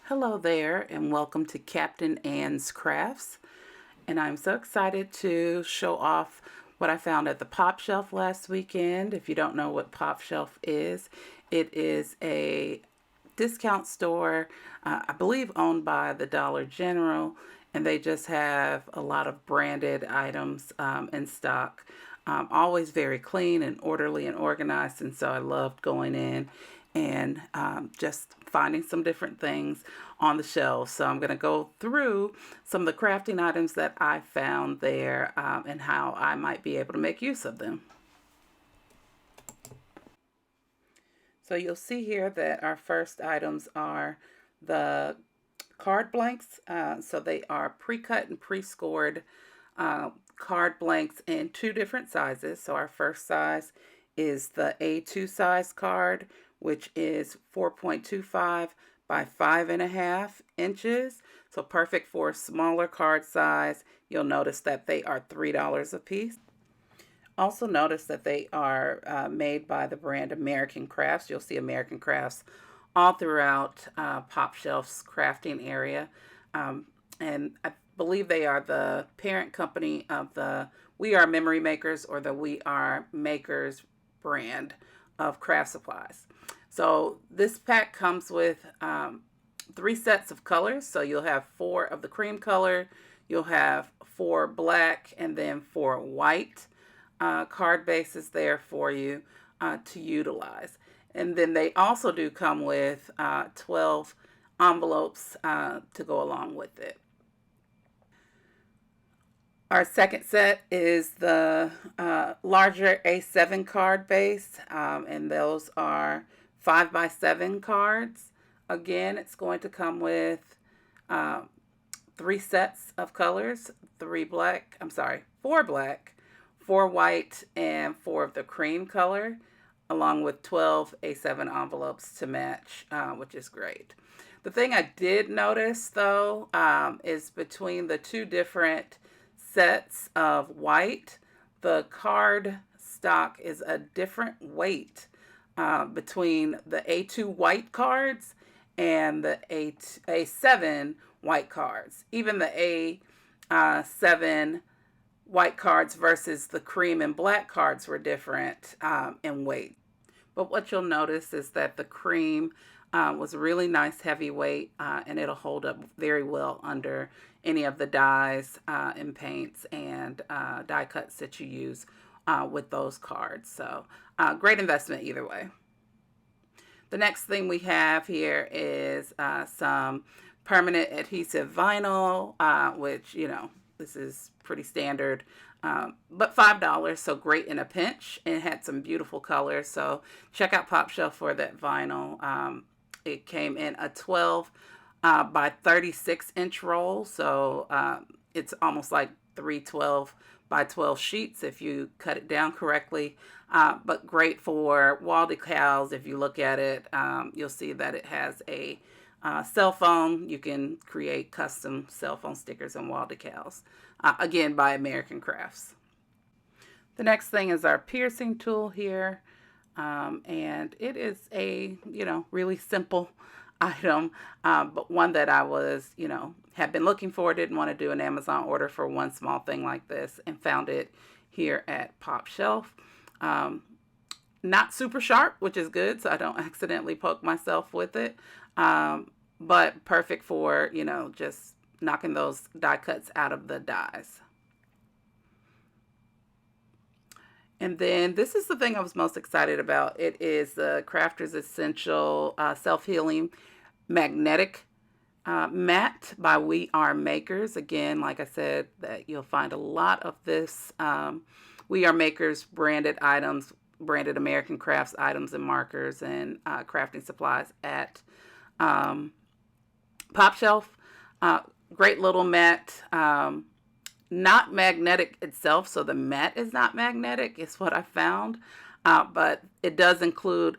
Hello there, and welcome to Captain Ann's Crafts. And I'm so excited to show off what I found at the PopShelf last weekend. If you don't know what PopShelf is, it is a discount store, I believe owned by the Dollar General, and they just have a lot of branded items in stock. Always very clean and orderly and organized, and so I loved going in and just finding some different things on the shelves. So I'm going to go through some of the crafting items that I found there and how I might be able to make use of them. So you'll see here that our first items are the card blanks. So they are pre-cut and pre-scored card blanks in two different sizes. So our first size is the A2 size card, which is 4.25 by 5.5 inches. So perfect for a smaller card size. You'll notice that they are $3 a piece. Also notice that they are made by the brand American Crafts. You'll see American Crafts all throughout PopShelf's crafting area. And I believe they are the parent company of the We Are Memory Makers or the We Are Makers brand of craft supplies. So this pack comes with 3 sets of colors. So you'll have 4 of the cream color, you'll have 4 black, and then 4 white card bases there for you to utilize. And then they also do come with 12 envelopes to go along with it. Our second set is the larger A7 card base, and those are 5 by 7 cards. Again, it's going to come with 3 sets of colors, 4 black, 4 white, and 4 of the cream color, along with 12 A7 envelopes to match, which is great. The thing I did notice, though, is between the 2 different sets of white, the card stock is a different weight between the A2 white cards and the A7 white cards. Even the A7 white cards versus the cream and black cards were different in weight. But what you'll notice is that the cream was a really nice heavyweight, and it'll hold up very well under any of the dyes and paints and die cuts that you use with those cards. So great investment either way. The next thing we have here is some permanent adhesive vinyl, which, you know, this is pretty standard, but $5, so great in a pinch. It had some beautiful colors, so check out PopShelf for that vinyl. It came in a 12 by 36 inch roll, so it's almost like 3 12 by 12 sheets if you cut it down correctly, but great for wall decals. If you look at it, you'll see that it has a cell phone. You can create custom cell phone stickers and wall decals, again by American Crafts. The next thing is our piercing tool here, and it is a, really simple item, but one that I was, have been looking for. Didn't want to do an Amazon order for one small thing like this, and found it here at PopShelf. Not super sharp, which is good, so I don't accidentally poke myself with it, but perfect for, just knocking those die cuts out of the dies. And then this is the thing I was most excited about. It is the Crafter's Essential Self-Healing Magnetic Mat by We Are Makers. Again, like I said, that you'll find a lot of this We Are Makers branded items, branded American Crafts items and markers and crafting supplies at PopShelf. Great little mat. Not magnetic itself, so the mat is not magnetic, is what I found. But it does include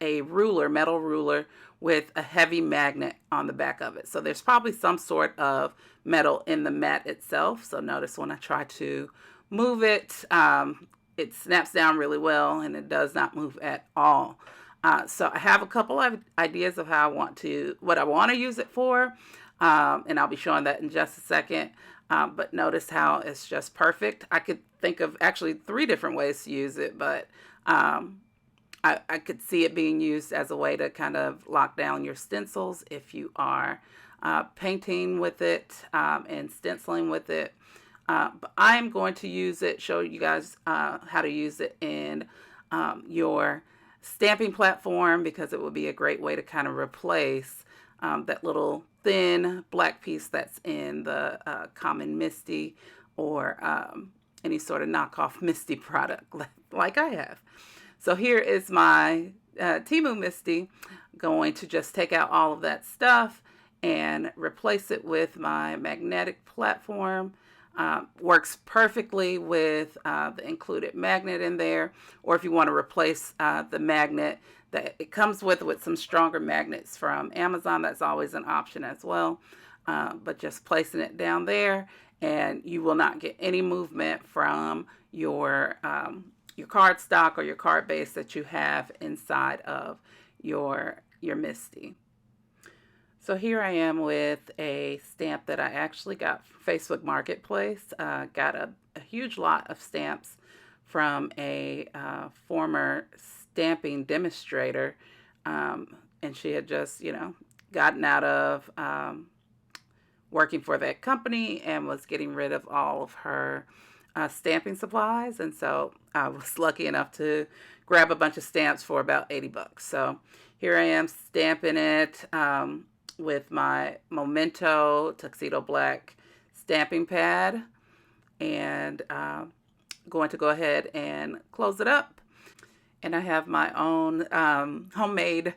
a ruler, metal ruler, with a heavy magnet on the back of it. So there's probably some sort of metal in the mat itself. So notice when I try to move it, it snaps down really well, and it does not move at all. So I have a couple of ideas of how what I want to use it for, and I'll be showing that in just a second. But notice how it's just perfect. I could think of actually 3 different ways to use it, but um, I could see it being used as a way to kind of lock down your stencils if you are painting with it and stenciling with it. But I'm going to show you guys how to use it in your stamping platform, because it would be a great way to kind of replace that little thin black piece that's in the common Misty or any sort of knockoff Misty product like I have. So here is my Temu Misty. Going to just take out all of that stuff and replace it with my magnetic platform. Works perfectly with the included magnet in there, or if you want to replace the magnet that it comes with some stronger magnets from Amazon, that's always an option as well. But just placing it down there, and you will not get any movement from your cardstock or your card base that you have inside of your Misty. So here I am with a stamp that I actually got from Facebook Marketplace. Got a huge lot of stamps from a former stamping demonstrator, and she had just, gotten out of working for that company and was getting rid of all of her stamping supplies. And so I was lucky enough to grab a bunch of stamps for about $80. So here I am stamping it with my Memento Tuxedo Black stamping pad, and going to go ahead and close it up. And I have my own homemade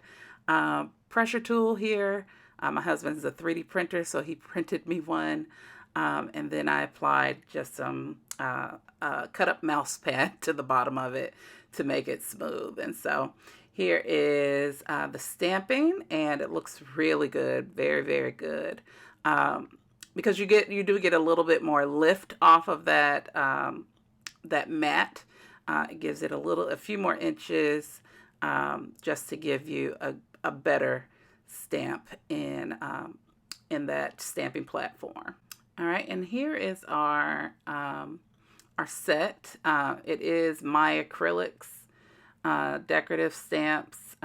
pressure tool here. My husband's a 3D printer, so he printed me one, and then I applied just some cut up mouse pad to the bottom of it to make it smooth. And so here is the stamping, and it looks really good, very, very good, because you do get a little bit more lift off of that mat. It gives it a few more inches, just to give you a better stamp in that stamping platform. All right, and here is our set. It is my acrylics. Decorative stamps.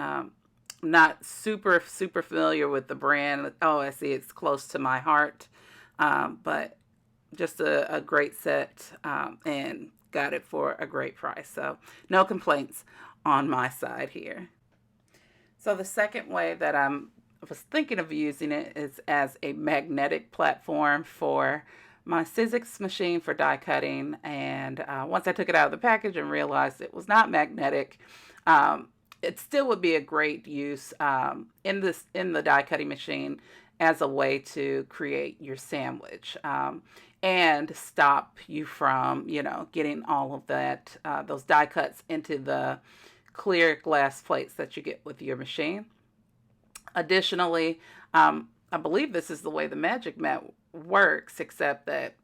Not super familiar with the brand. Oh, I see, it's close to my heart. But just a great set, and got it for a great price. So no complaints on my side here. So the second way that I was thinking of using it is as a magnetic platform for my Sizzix machine for die cutting. And once I took it out of the package and realized it was not magnetic, it still would be a great use in the die cutting machine as a way to create your sandwich, and stop you from getting all of that those die cuts into the clear glass plates that you get with your machine. Additionally, I believe this is the way the Magic Mat works, except that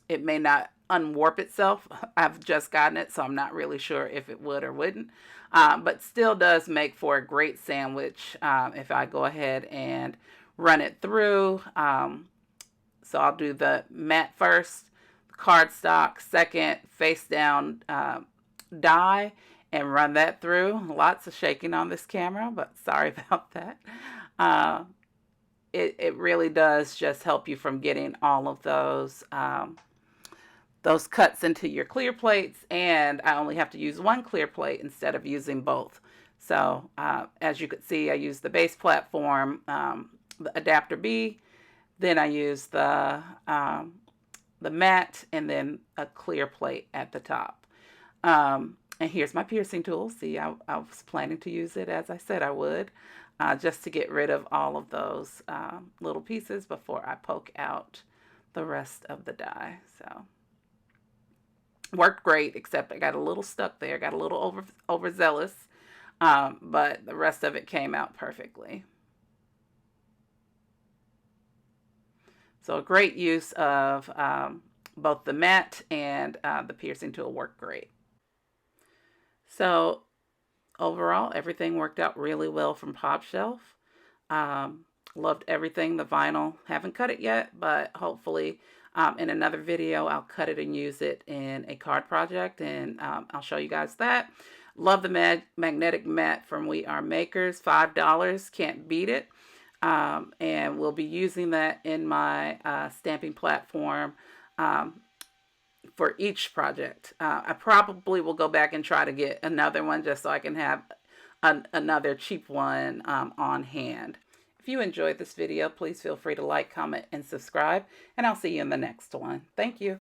it may not unwarp itself. I've just gotten it, so I'm not really sure if it would or wouldn't, but still does make for a great sandwich if I go ahead and run it through. So I'll do the mat first, cardstock second, face down die, and run that through. Lots of shaking on this camera, but sorry about that. It really does just help you from getting all of those cuts into your clear plates, and I only have to use one clear plate instead of using both. So as you could see, I used the base platform, the adapter B, then I used the mat, and then a clear plate at the top. And here's my piercing tool. See, I was planning to use it as I said I would, just to get rid of all of those little pieces before I poke out the rest of the die. So worked great, except I got a little stuck there, got a little overzealous, but the rest of it came out perfectly. So a great use of both the mat and the piercing tool worked great. So overall, everything worked out really well from PopShelf. Loved everything. The vinyl, haven't cut it yet, but hopefully in another video I'll cut it and use it in a card project, and I'll show you guys that. Love the magnetic mat from We Are Makers, $5, can't beat it. And we'll be using that in my stamping platform for each project. I probably will go back and try to get another one just so I can have another cheap one on hand. If you enjoyed this video, please feel free to like, comment, and subscribe, and I'll see you in the next one. Thank you.